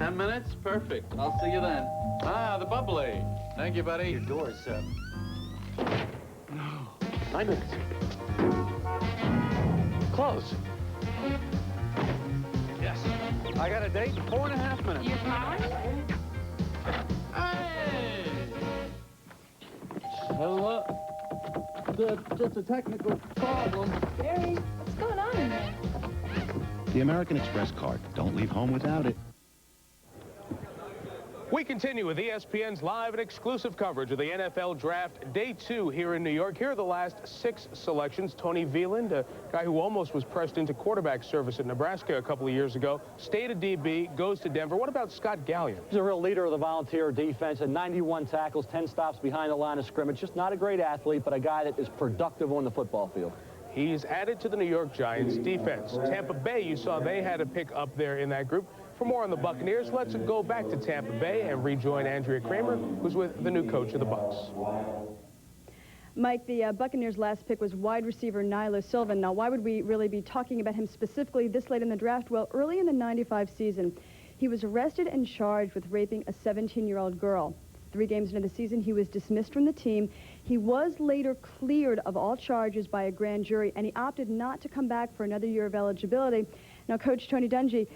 10 minutes? Perfect. I'll see you then. Ah, the bubbly. Thank you, buddy. Your door's, No. 9 minutes. Close. Yes. I got a date in 4.5 minutes. You're fine? Hey! Hello. Just a technical problem. Barry, what's going on in there? The American Express card. Don't leave home without it. We continue with ESPN's live and exclusive coverage of the NFL Draft Day 2 here in New York. Here are the last 6 selections. Tony Veland, a guy who almost was pressed into quarterback service at Nebraska a couple of years ago, stayed at DB, goes to Denver. What about Scott Gallion? He's a real leader of the Volunteer defense, and 91 tackles, 10 stops behind the line of scrimmage. Just not a great athlete, but a guy that is productive on the football field. He's added to the New York Giants defense. Tampa Bay, you saw they had a pick up there in that group. For more on the Buccaneers, let's go back to Tampa Bay and rejoin Andrea Kramer, who's with the new coach of the Bucs. Mike, the Buccaneers' last pick was wide receiver Nyla Sylvan. Now, why would we really be talking about him specifically this late in the draft? Well, early in the '95 season, he was arrested and charged with raping a 17-year-old girl. 3 games into the season, he was dismissed from the team. He was later cleared of all charges by a grand jury, and he opted not to come back for another year of eligibility. Now, Coach Tony Dungy,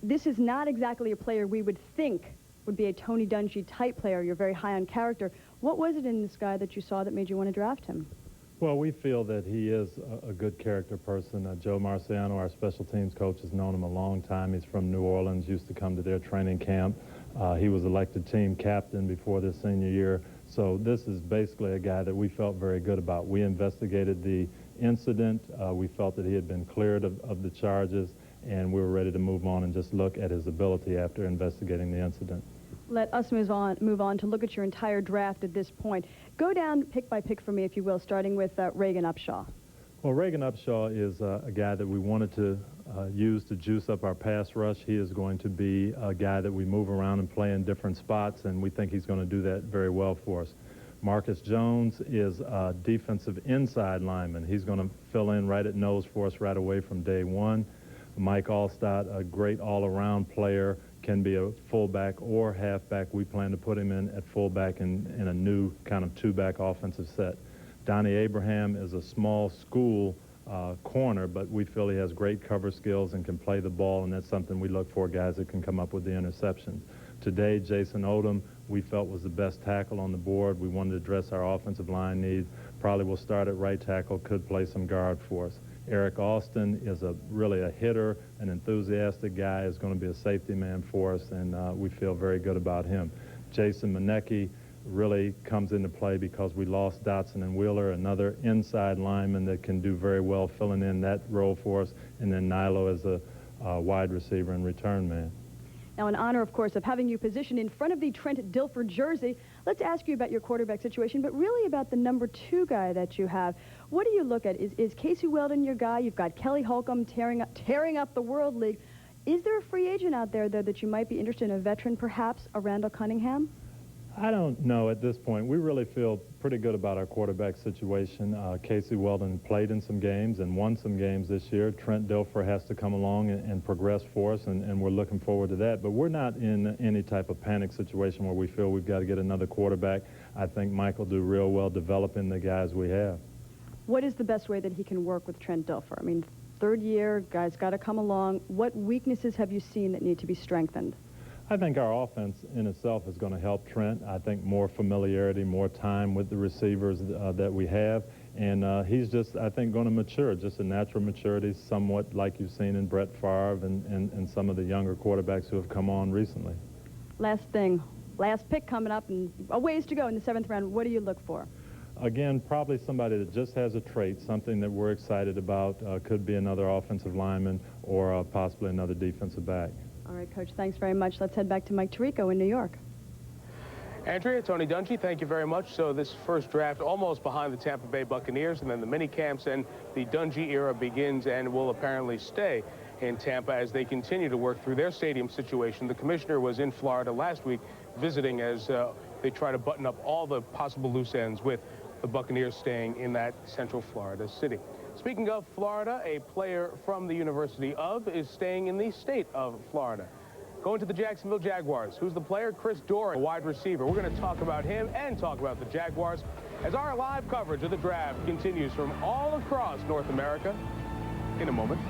this is not exactly a player we would think would be a Tony Dungy type player. You're very high on character. What was it in this guy that you saw that made you want to draft him? Well, we feel that he is a good character person. Joe Marciano, our special teams coach, has known him a long time. He's from New Orleans, used to come to their training camp. He was elected team captain before this senior year. So this is basically a guy that we felt very good about. We investigated the incident. We felt that he had been cleared of the charges, and we were ready to move on and just look at his ability after investigating the incident. Let us move on to look at your entire draft at this point. Go down pick by pick for me, if you will, starting with Reagan Upshaw. Well, Reagan Upshaw is a guy that we wanted to use to juice up our pass rush. He is going to be a guy that we move around and play in different spots, and we think he's going to do that very well for us. Marcus Jones is a defensive inside lineman. He's going to fill in right at nose for us right away from day one. Mike Allstott, a great all-around player, can be a fullback or halfback. We plan to put him in at fullback in a new kind of 2-back offensive set. Donnie Abraham is a small school corner, but we feel he has great cover skills and can play the ball, and that's something we look for, guys that can come up with the interceptions. Today, Jason Odom, we felt was the best tackle on the board. We wanted to address our offensive line needs. Probably will start at right tackle, could play some guard for us. Eric Austin is really a hitter, an enthusiastic guy, is going to be a safety man for us, and we feel very good about him. Jason Manecki really comes into play because we lost Dotson and Wheeler, another inside lineman that can do very well filling in that role for us, and then Nilo as a wide receiver and return man. Now, in honor, of course, of having you positioned in front of the Trent Dilfer jersey, let's ask you about your quarterback situation, but really about the number 2 guy that you have. What do you look at? Is Casey Weldon your guy? You've got Kelly Holcomb tearing up the World League. Is there a free agent out there, though, that you might be interested in, a veteran, perhaps, a Randall Cunningham? I don't know at this point. We really feel pretty good about our quarterback situation. Casey Weldon played in some games and won some games this year. Trent Dilfer has to come along and progress for us, and we're looking forward to that. But we're not in any type of panic situation where we feel we've got to get another quarterback. I think Mike will do real well developing the guys we have. What is the best way that he can work with Trent Dilfer? I mean, 3rd year, guys got to come along. What weaknesses have you seen that need to be strengthened? I think our offense in itself is going to help Trent. I think more familiarity, more time with the receivers that we have. And he's just, I think, going to mature, just a natural maturity, somewhat like you've seen in Brett Favre and some of the younger quarterbacks who have come on recently. Last thing, last pick coming up, and a ways to go in the 7th round. What do you look for? Again, probably somebody that just has a trait, something that we're excited about. Could be another offensive lineman or possibly another defensive back. All right, Coach, thanks very much. Let's head back to Mike Tirico in New York. Andrea, Tony Dungy, thank you very much. So this first draft almost behind the Tampa Bay Buccaneers, and then the mini camps and the Dungy era begins and will apparently stay in Tampa as they continue to work through their stadium situation. The commissioner was in Florida last week visiting as they try to button up all the possible loose ends with the Buccaneers staying in that Central Florida city. Speaking of Florida, a player from the University of is staying in the state of Florida. Going to the Jacksonville Jaguars. Who's the player? Chris Doering, a wide receiver. We're going to talk about him and talk about the Jaguars as our live coverage of the draft continues from all across North America in a moment.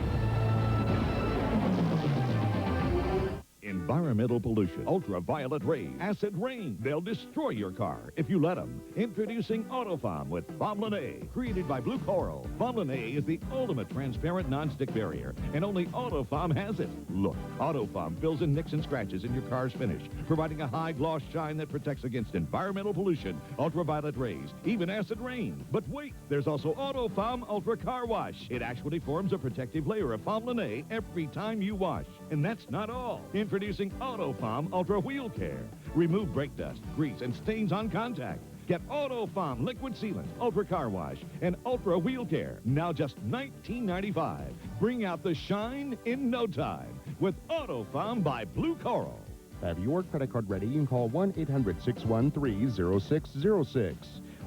Environmental pollution, ultraviolet rays, acid rain. They'll destroy your car if you let them. Introducing AutoFoam with Foamlin A. Created by Blue Coral, Foamlin A is the ultimate transparent non-stick barrier, and only AutoFoam has it. Look, AutoFoam fills in nicks and scratches in your car's finish, providing a high gloss shine that protects against environmental pollution, ultraviolet rays, even acid rain. But wait, there's also AutoFoam Ultra Car Wash. It actually forms a protective layer of Foamlin A every time you wash. And that's not all. Introducing AutoFoam Ultra Wheel Care. Remove brake dust, grease, and stains on contact. Get AutoFoam Liquid Sealant, Ultra Car Wash, and Ultra Wheel Care. Now just $19.95. Bring out the shine in no time with AutoFoam by Blue Coral. Have your credit card ready? You can call 1-800-613-0606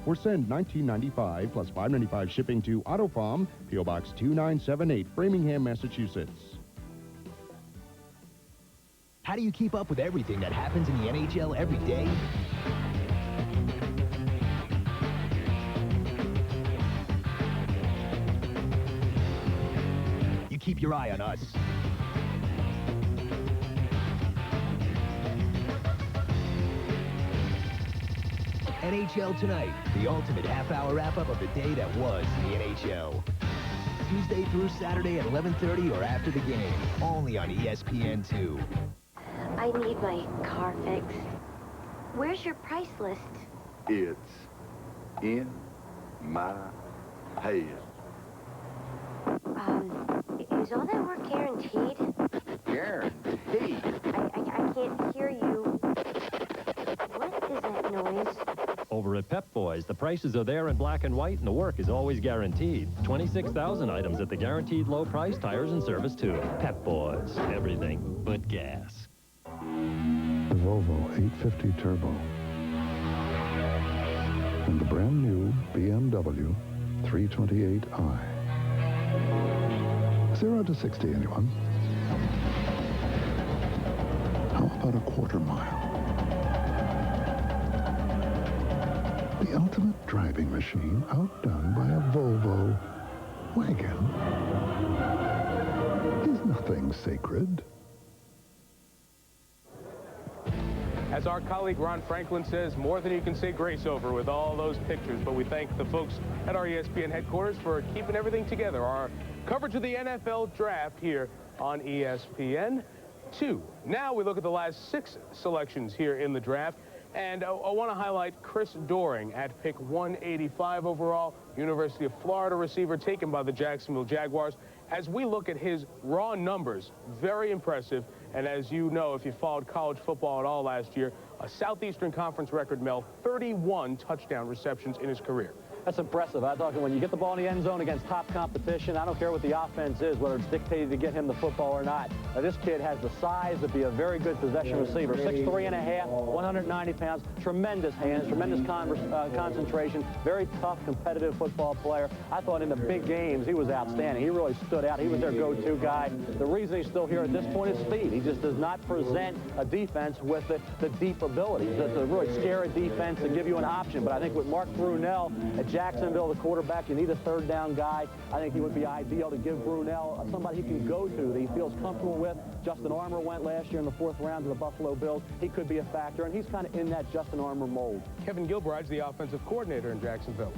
or send $19.95 plus $5.95 shipping to AutoFoam, P.O. Box 2978, Framingham, Massachusetts. How do you keep up with everything that happens in the NHL every day? You keep your eye on us. NHL Tonight, the ultimate half-hour wrap-up of the day that was the NHL. Tuesday through Saturday at 11:30 or after the game, only on ESPN2. I need my car fixed. Where's your price list? It's in my head. Is all that work guaranteed? Guaranteed? I can't hear you. What is that noise? Over at Pep Boys, the prices are there in black and white, and the work is always guaranteed. 26,000 items at the guaranteed low price, tires and service too. Pep Boys, everything but gas. The Volvo 850 Turbo and the brand new BMW 328i. 0 to 60, anyone? How about a quarter mile? The ultimate driving machine outdone by a Volvo wagon. Is nothing sacred? As our colleague Ron Franklin says, more than you can say grace over with all those pictures. But we thank the folks at our ESPN headquarters for keeping everything together. Our coverage of the NFL draft here on ESPN2. Now we look at the last 6 selections here in the draft. And I want to highlight Chris Doering at pick 185 overall, University of Florida receiver taken by the Jacksonville Jaguars. As we look at his raw numbers, very impressive. And as you know, if you followed college football at all last year, a Southeastern Conference record, Mel, 31 touchdown receptions in his career. That's impressive. I thought when you get the ball in the end zone against top competition, I don't care what the offense is, whether it's dictated to get him the football or not. This kid has the size to be a very good possession receiver. 6'3½", 190 pounds, tremendous hands, tremendous concentration, very tough, competitive football player. I thought in the big games he was outstanding. He really stood out. He was their go-to guy. The reason he's still here at this point is speed. He just does not present a defense with the deep abilities. It's a really scary defense and give you an option. But I think with Mark Brunell at Jacksonville, the quarterback, you need a third down guy. I think he would be ideal to give Brunell somebody he can go to that he feels comfortable with. Justin Armour went last year in the 4th round to the Buffalo Bills. He could be a factor, and he's kind of in that Justin Armour mold. Kevin Gilbride's the offensive coordinator in Jacksonville.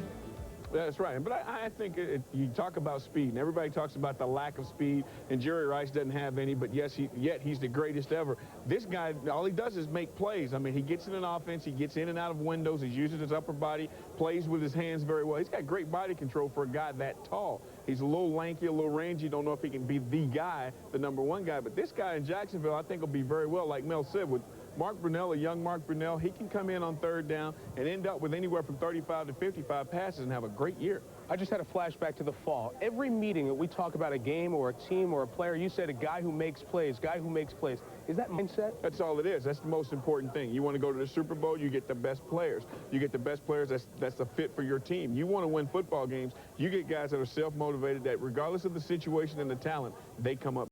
That's right. But I think you talk about speed, and everybody talks about the lack of speed, and Jerry Rice doesn't have any, but yes, yet he's the greatest ever. This guy, all he does is make plays. I mean, he gets in an offense, he gets in and out of windows, he uses his upper body, plays with his hands very well. He's got great body control for a guy that tall. He's a little lanky, a little rangy. You don't know if he can be the guy, the #1 guy, but this guy in Jacksonville, I think, will be very well, like Mel said, with Mark Brunell, a young Mark Brunell. He can come in on 3rd down and end up with anywhere from 35 to 55 passes and have a great year. I just had a flashback to the fall. Every meeting that we talk about a game or a team or a player, you said a guy who makes plays, guy who makes plays. Is that mindset? That's all it is. That's the most important thing. You want to go to the Super Bowl, you get the best players. You get the best players that's a fit for your team. You want to win football games, you get guys that are self-motivated, that regardless of the situation and the talent, they come up.